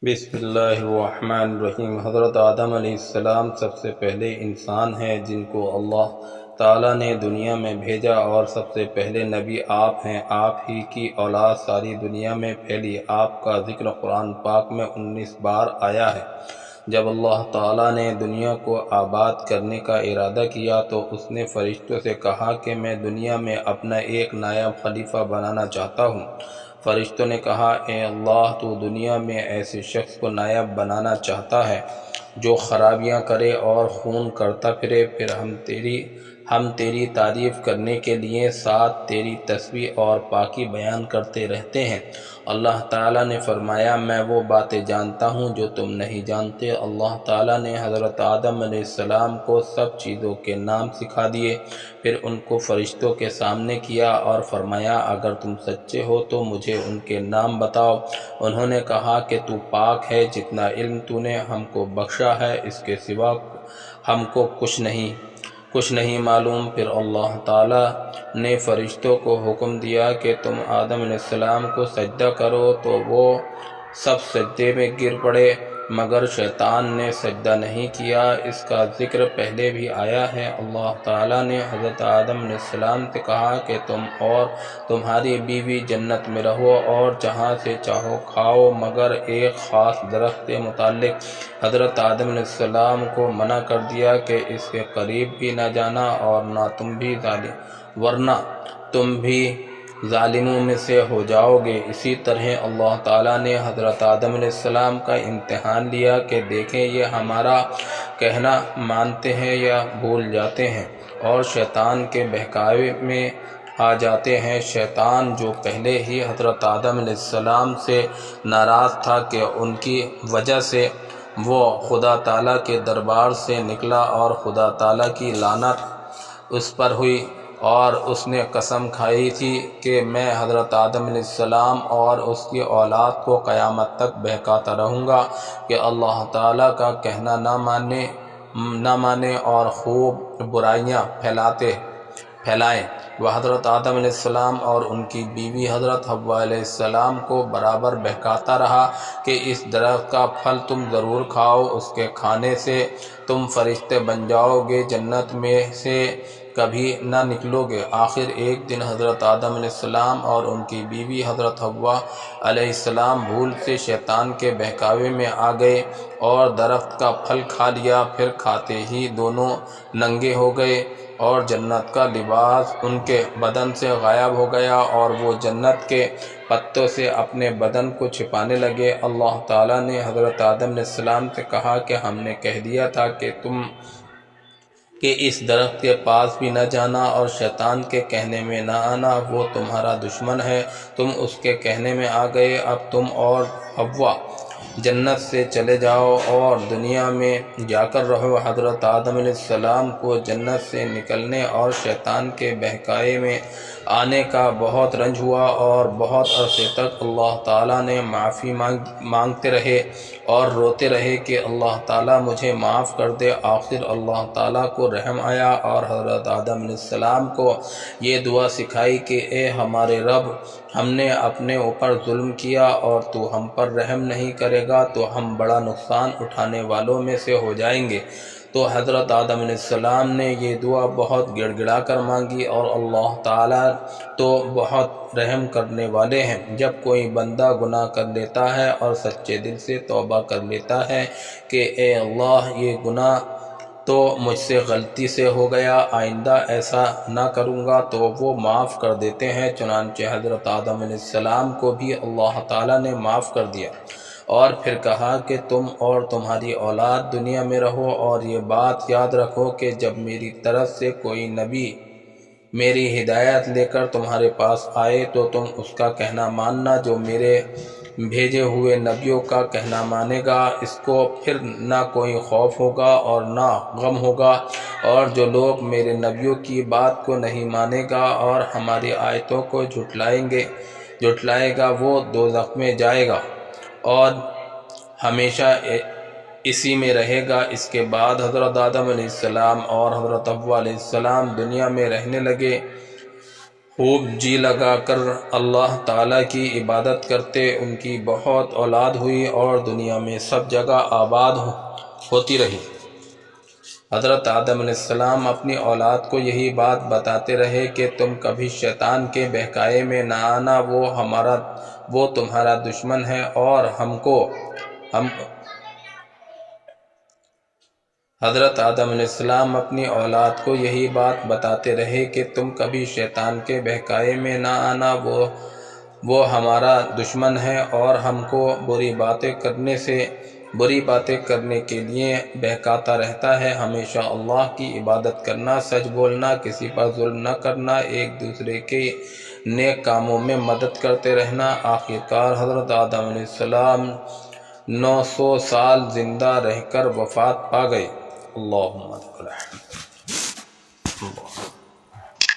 بسم اللہ الرحمن الرحیم۔ حضرت آدم علیہ السلام سب سے پہلے انسان ہیں جن کو اللہ تعالیٰ نے دنیا میں بھیجا، اور سب سے پہلے نبی آپ ہیں۔ آپ ہی کی اولاد ساری دنیا میں پھیلی۔ آپ کا ذکر قرآن پاک میں 19 بار آیا ہے۔ جب اللہ تعالیٰ نے دنیا کو آباد کرنے کا ارادہ کیا تو اس نے فرشتوں سے کہا کہ میں دنیا میں اپنا ایک نائب خلیفہ بنانا چاہتا ہوں۔ فرشتوں نے کہا، اے اللہ، تو دنیا میں ایسے شخص کو نائب بنانا چاہتا ہے جو خرابیاں کرے اور خون کرتا پھرے، پھر ہم تیری تعریف کرنے کے لیے ساتھ تیری تسبیح اور پاکی بیان کرتے رہتے ہیں۔ اللہ تعالیٰ نے فرمایا، میں وہ باتیں جانتا ہوں جو تم نہیں جانتے۔ اللہ تعالیٰ نے حضرت آدم علیہ السلام کو سب چیزوں کے نام سکھا دیے، پھر ان کو فرشتوں کے سامنے کیا اور فرمایا، اگر تم سچے ہو تو مجھے ان کے نام بتاؤ۔ انہوں نے کہا کہ تو پاک ہے، جتنا علم تو نے ہم کو بخشا ہے اس کے سوا ہم کو کچھ نہیں معلوم۔ پھر اللہ تعالیٰ نے فرشتوں کو حکم دیا کہ تم آدم علیہ السلام کو سجدہ کرو، تو وہ سب سجدے میں گر پڑے، مگر شیطان نے سجدہ نہیں کیا۔ اس کا ذکر پہلے بھی آیا ہے۔ اللہ تعالیٰ نے حضرت آدم علیہ السلام سے کہا کہ تم اور تمہاری بیوی جنت میں رہو اور جہاں سے چاہو کھاؤ، مگر ایک خاص درخت کے متعلق حضرت آدم علیہ السلام کو منع کر دیا کہ اس کے قریب بھی نہ جانا، اور نہ ورنہ تم بھی ظالموں میں سے ہو جاؤ گے۔ اسی طرح اللہ تعالیٰ نے حضرت آدم علیہ السلام کا امتحان لیا کہ دیکھیں یہ ہمارا کہنا مانتے ہیں یا بھول جاتے ہیں اور شیطان کے بہکاوے میں آ جاتے ہیں۔ شیطان جو پہلے ہی حضرت آدم علیہ السلام سے ناراض تھا کہ ان کی وجہ سے وہ خدا تعالیٰ کے دربار سے نکلا اور خدا تعالیٰ کی لعنت اس پر ہوئی، اور اس نے قسم کھائی تھی کہ میں حضرت آدم علیہ السلام اور اس کی اولاد کو قیامت تک بہکاتا رہوں گا کہ اللہ تعالیٰ کا کہنا نہ مانے اور خوب برائیاں پھیلائیں۔ وہ حضرت آدم علیہ السلام اور ان کی بیوی حضرت حوا علیہ السلام کو برابر بہکاتا رہا کہ اس درخت کا پھل تم ضرور کھاؤ، اس کے کھانے سے تم فرشتے بن جاؤ گے، جنت میں سے کبھی نہ نکلو گے۔ آخر ایک دن حضرت آدم علیہ السلام اور ان کی بیوی حضرت حوا علیہ السلام بھول سے شیطان کے بہکاوے میں آ گئے اور درخت کا پھل کھا لیا۔ پھر کھاتے ہی دونوں ننگے ہو گئے اور جنت کا لباس ان کے بدن سے غائب ہو گیا، اور وہ جنت کے پتوں سے اپنے بدن کو چھپانے لگے۔ اللہ تعالیٰ نے حضرت آدم علیہ السلام سے کہا کہ ہم نے کہہ دیا تھا کہ اس درخت کے پاس بھی نہ جانا اور شیطان کے کہنے میں نہ آنا، وہ تمہارا دشمن ہے۔ تم اس کے کہنے میں آ گئے، اب تم اور حوا جنت سے چلے جاؤ اور دنیا میں جا کر رہو۔ حضرت آدم علیہ السلام کو جنت سے نکلنے اور شیطان کے بہکاوے میں آنے کا بہت رنج ہوا، اور بہت عرصے تک اللہ تعالیٰ نے معافی مانگتے رہے اور روتے رہے کہ اللہ تعالیٰ مجھے معاف کر دے۔ آخر اللہ تعالیٰ کو رحم آیا اور حضرت آدم علیہ السلام کو یہ دعا سکھائی کہ اے ہمارے رب، ہم نے اپنے اوپر ظلم کیا اور تو ہم پر رحم نہیں کرے گا تو ہم بڑا نقصان اٹھانے والوں میں سے ہو جائیں گے۔ تو حضرت آدم علیہ السلام نے یہ دعا بہت گڑ گڑا کر مانگی، اور اللہ تعالیٰ تو بہت رحم کرنے والے ہیں۔ جب کوئی بندہ گناہ کر لیتا ہے اور سچے دل سے توبہ کر لیتا ہے کہ اے اللہ، یہ گناہ تو مجھ سے غلطی سے ہو گیا، آئندہ ایسا نہ کروں گا، تو وہ معاف کر دیتے ہیں۔ چنانچہ حضرت آدم علیہ السلام کو بھی اللہ تعالیٰ نے معاف کر دیا، اور پھر کہا کہ تم اور تمہاری اولاد دنیا میں رہو، اور یہ بات یاد رکھو کہ جب میری طرف سے کوئی نبی میری ہدایت لے کر تمہارے پاس آئے تو تم اس کا کہنا ماننا، جو میرے بھیجے ہوئے نبیوں کا کہنا مانے گا اس کو پھر نہ کوئی خوف ہوگا اور نہ غم ہوگا، اور جو لوگ میرے نبیوں کی بات کو نہیں مانے گا اور ہماری آیتوں کو جھٹلائے گا وہ دوزخ میں جائے گا اور ہمیشہ اسی میں رہے گا۔ اس کے بعد حضرت آدم علیہ السلام اور حضرت حوا علیہ السلام دنیا میں رہنے لگے۔ خوب جی لگا کر اللہ تعالیٰ کی عبادت کرتے، ان کی بہت اولاد ہوئی اور دنیا میں سب جگہ آباد ہوتی رہی۔ حضرت آدم علیہ السلام اپنی اولاد کو یہی بات بتاتے رہے کہ تم کبھی شیطان کے بہکاوے میں نہ آنا، وہ تمہارا دشمن ہے، اور حضرت آدم علیہ السلام اپنی اولاد کو یہی بات بتاتے رہے کہ تم کبھی شیطان کے بہکاوے میں نہ آنا، وہ ہمارا دشمن ہے اور ہم کو بری باتیں کرنے کے لیے بہکاتا رہتا ہے۔ ہمیشہ اللہ کی عبادت کرنا، سچ بولنا، کسی پر ظلم نہ کرنا، ایک دوسرے کے نیک کاموں میں مدد کرتے رہنا۔ آخرکار حضرت آدم علیہ السلام 900 سال زندہ رہ کر وفات پا گئے۔ اللہم